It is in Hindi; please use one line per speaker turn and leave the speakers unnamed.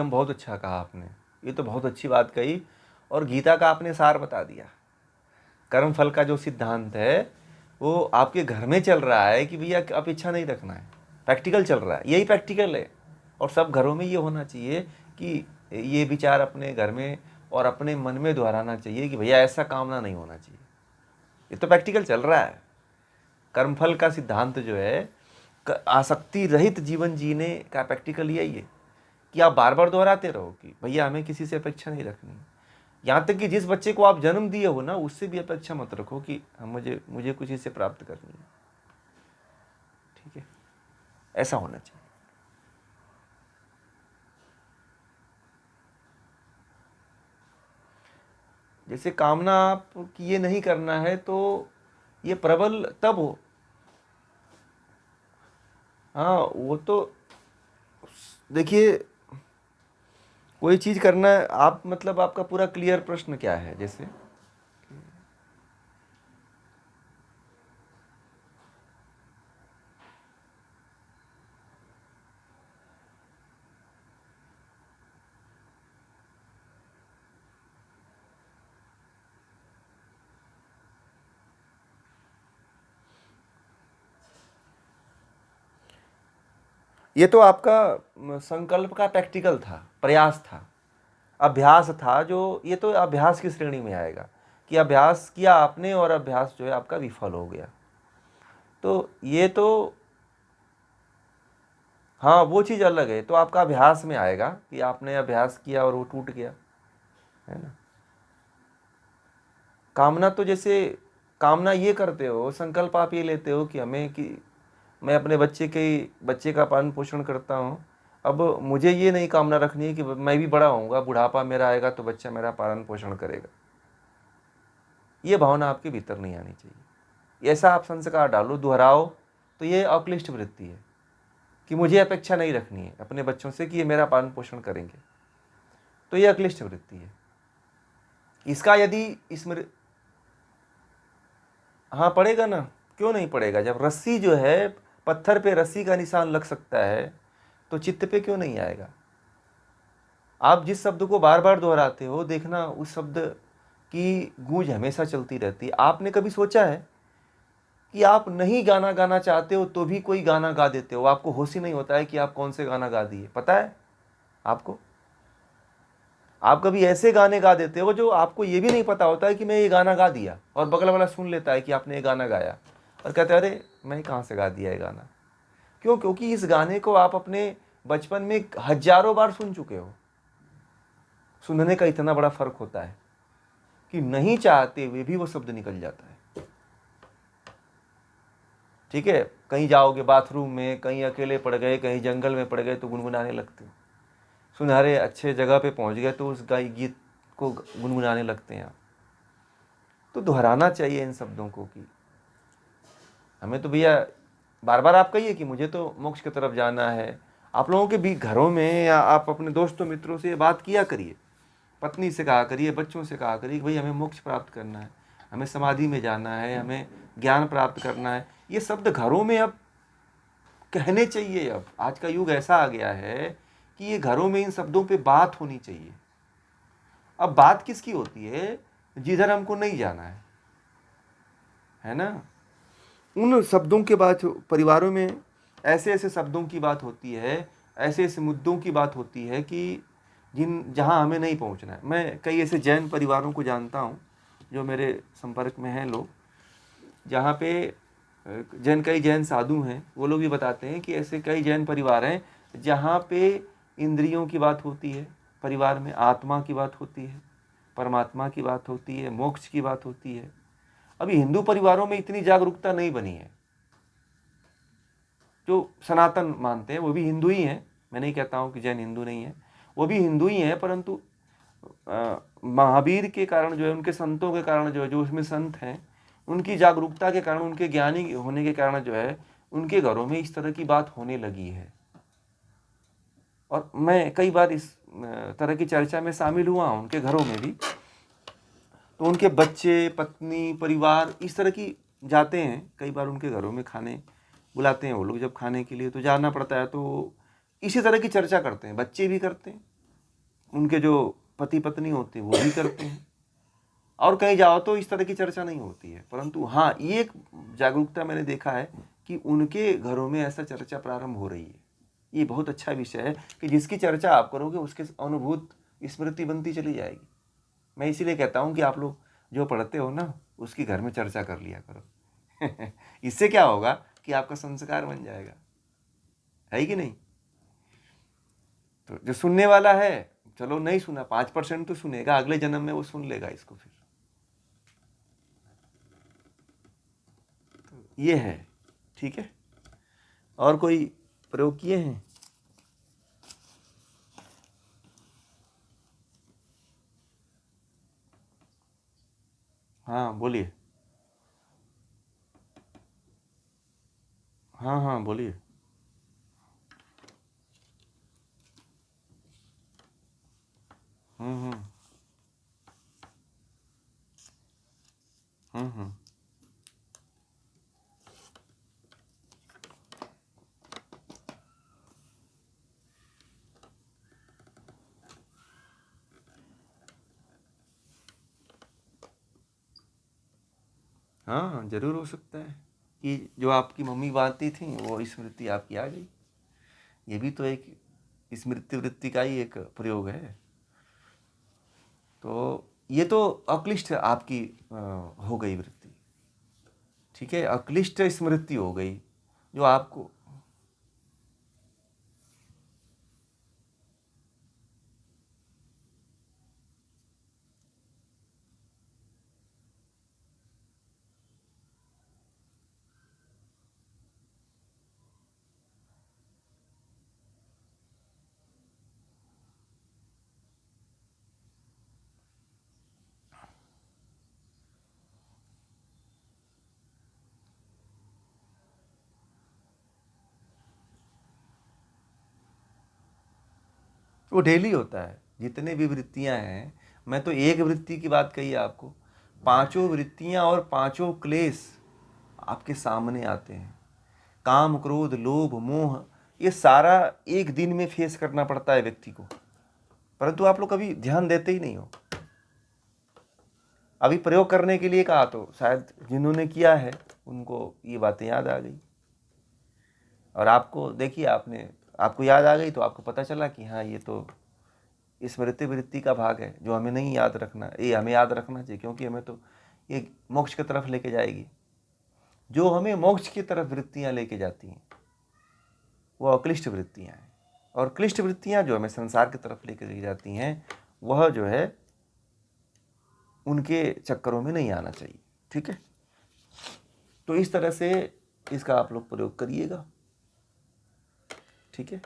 एकदम बहुत अच्छा कहा आपने, ये तो बहुत अच्छी बात कही और गीता का आपने सार बता दिया। कर्म फल का जो सिद्धांत है वो आपके घर में चल रहा है कि भैया अपेक्षा नहीं रखना है, प्रैक्टिकल चल रहा है, यही प्रैक्टिकल है। और सब घरों में ये होना चाहिए कि ये विचार अपने घर में और अपने मन में दोहराना चाहिए कि भैया ऐसा कामना नहीं होना चाहिए। ये तो प्रैक्टिकल चल रहा है। कर्मफल का सिद्धांत जो है, आसक्ति रहित जीवन जीने का प्रैक्टिकल यही है कि आप बार बार दोहराते रहो कि भैया हमें किसी से अपेक्षा नहीं रखनी। यहाँ तक कि जिस बच्चे को आप जन्म दिए हो ना, उससे भी अपेक्षा मत रखो कि मुझे मुझे कुछ इससे प्राप्त करनी है। ठीक है, ऐसा होना चाहिए। जैसे कामना आप कि ये नहीं करना है तो ये प्रबल तब हो, हाँ वो तो देखिए, कोई चीज़ करना है आप, मतलब आपका पूरा क्लियर प्रश्न क्या है? जैसे ये तो आपका संकल्प का प्रैक्टिकल था, प्रयास था, अभ्यास था, जो ये तो अभ्यास की श्रेणी में आएगा कि अभ्यास किया आपने और अभ्यास जो है आपका विफल हो गया। तो ये तो हाँ वो चीज़ अलग है, तो आपका अभ्यास में आएगा कि आपने अभ्यास किया और वो टूट गया, है ना। कामना तो जैसे कामना ये करते हो, संकल्प आप ये लेते हो कि हमें कि मैं अपने बच्चे का पालन पोषण करता हूँ, अब मुझे ये नहीं कामना रखनी है कि मैं भी बड़ा होऊंगा, बुढ़ापा मेरा आएगा तो बच्चा मेरा पालन पोषण करेगा। ये भावना आपके भीतर नहीं आनी चाहिए। ऐसा आप संस्कार डालो, दोहराओ, तो ये अक्लिष्ट वृत्ति है कि मुझे अपेक्षा नहीं रखनी है अपने बच्चों से कि ये मेरा पालन पोषण करेंगे, तो ये अक्लिष्ट वृत्ति है। इसका यदि इसमें हाँ पड़ेगा ना, क्यों नहीं पड़ेगा? जब रस्सी जो है, पत्थर पे रस्सी का निशान लग सकता है तो चित्त पे क्यों नहीं आएगा? आप जिस शब्द को बार बार दोहराते हो, देखना उस शब्द की गूंज हमेशा चलती रहती है। आपने कभी सोचा है कि आप नहीं गाना गाना चाहते हो तो भी कोई गाना गा देते हो? आपको होश ही नहीं होता है कि आप कौन से गाना गा दिए, पता है आपको? आप कभी ऐसे गाने गा देते हो जो आपको ये भी नहीं पता होता है कि मैं ये गाना गा दिया, और बगल वाला सुन लेता है कि आपने ये गाना गाया और कहते हैं अरे मैं कहाँ से गा दिया ये गाना। क्यों? क्योंकि इस गाने को आप अपने बचपन में हजारों बार सुन चुके हो। सुनने का इतना बड़ा फर्क होता है कि नहीं चाहते हुए भी वो शब्द निकल जाता है। ठीक है, कहीं जाओगे बाथरूम में, कहीं अकेले पड़ गए, कहीं जंगल में पड़ गए तो गुनगुनाने लगते हो। सुनहरे अच्छे जगह पे पहुंच गए तो उस गीत को गुनगुनाने लगते हैं आप। तो दोहराना चाहिए इन शब्दों को कि हमें तो भैया, बार बार आप कहिए कि मुझे तो मोक्ष की तरफ जाना है। आप लोगों के भी घरों में या आप अपने दोस्तों मित्रों से ये बात किया करिए, पत्नी से कहा करिए, बच्चों से कहा करिए कि भाई हमें मोक्ष प्राप्त करना है, हमें समाधि में जाना है, हमें ज्ञान प्राप्त करना है। ये शब्द घरों में अब कहने चाहिए। अब आज का युग ऐसा आ गया है कि ये घरों में इन शब्दों पे बात होनी चाहिए। अब बात किसकी होती है? जिधर हमको नहीं जाना है ना। उन शब्दों के बात परिवारों में, ऐसे ऐसे शब्दों की बात होती है, ऐसे ऐसे मुद्दों की बात होती है कि जहाँ हमें नहीं पहुँचना है। मैं कई ऐसे जैन परिवारों को जानता हूँ जो मेरे संपर्क में हैं लोग, जहाँ पे कई जैन साधु हैं, वो लोग भी बताते हैं कि ऐसे कई जैन परिवार हैं जहाँ पे इंद्रियों की बात होती है, परिवार में आत्मा की बात होती है, परमात्मा की बात होती है, मोक्ष की बात होती है। अभी हिंदू परिवारों में इतनी जागरूकता नहीं बनी है। जो सनातन मानते हैं वो भी हिंदू ही हैं, मैं नहीं कहता हूँ कि जैन हिंदू नहीं है, वो भी हिंदू ही हैं, परंतु महावीर के कारण जो है, उनके संतों के कारण जो है, जो उसमें संत हैं उनकी जागरूकता के कारण, उनके ज्ञानी होने के कारण जो है, उनके घरों में इस तरह की बात होने लगी है। और मैं कई बार इस तरह की चर्चा में शामिल हुआ हूँ उनके घरों में भी। तो उनके बच्चे, पत्नी, परिवार इस तरह की जाते हैं, कई बार उनके घरों में खाने बुलाते हैं वो लोग जब खाने के लिए, तो जाना पड़ता है, तो इसी तरह की चर्चा करते हैं, बच्चे भी करते हैं उनके जो पति पत्नी होते हैं वो भी करते हैं। और कहीं जाओ तो इस तरह की चर्चा नहीं होती है, परंतु हाँ, ये एक जागरूकता मैंने देखा है कि उनके घरों में ऐसा चर्चा प्रारंभ हो रही है। ये बहुत अच्छा विषय है कि जिसकी चर्चा आप करोगे उसके अनुभूत स्मृति बनती चली जाएगी। मैं इसीलिए कहता हूँ कि आप लोग जो पढ़ते हो ना, उसकी घर में चर्चा कर लिया करो। इससे क्या होगा कि आपका संस्कार बन जाएगा, है कि नहीं? तो जो सुनने वाला है, चलो नहीं सुना, 5% तो सुनेगा, अगले जन्म में वो सुन लेगा इसको। फिर तो ये है, ठीक है। और कोई प्रयोग किए हैं? हाँ बोलिए। हाँ हाँ बोलिए। हम्म हम्म हम्म। हाँ जरूर हो सकता है कि जो आपकी मम्मी बांधती थी वो स्मृति आपकी आ गई। ये भी तो एक स्मृति वृत्ति का ही एक प्रयोग है। तो ये तो अक्लिष्ट आपकी हो गई वृत्ति, ठीक है, अक्लिष्ट स्मृति हो गई जो आपको। वो डेली होता है, जितने भी वृत्तियां हैं। मैं तो एक वृत्ति की बात कही आपको, पांचों वृत्तियां और पांचों क्लेश आपके सामने आते हैं। काम क्रोध लोभ मोह, ये सारा एक दिन में फेस करना पड़ता है व्यक्ति को, परंतु आप लोग कभी ध्यान देते ही नहीं हो। अभी प्रयोग करने के लिए कहा तो शायद जिन्होंने किया है उनको ये बातें याद आ गई, और आपको देखिए, आपको याद आ गई तो आपको पता चला कि हाँ, ये तो स्मृति वृत्ति का भाग है जो हमें नहीं याद रखना, ये हमें याद रखना चाहिए, क्योंकि हमें तो ये मोक्ष की तरफ लेके जाएगी। जो हमें मोक्ष की तरफ वृत्तियां लेके जाती हैं वो अक्लिष्ट वृत्तियां हैं, और क्लिष्ट वृत्तियां जो हमें संसार की तरफ लेके जाती हैं वह जो है उनके चक्करों में नहीं आना चाहिए, ठीक है। तो इस तरह से इसका आप लोग प्रयोग करिएगा, ठीक है।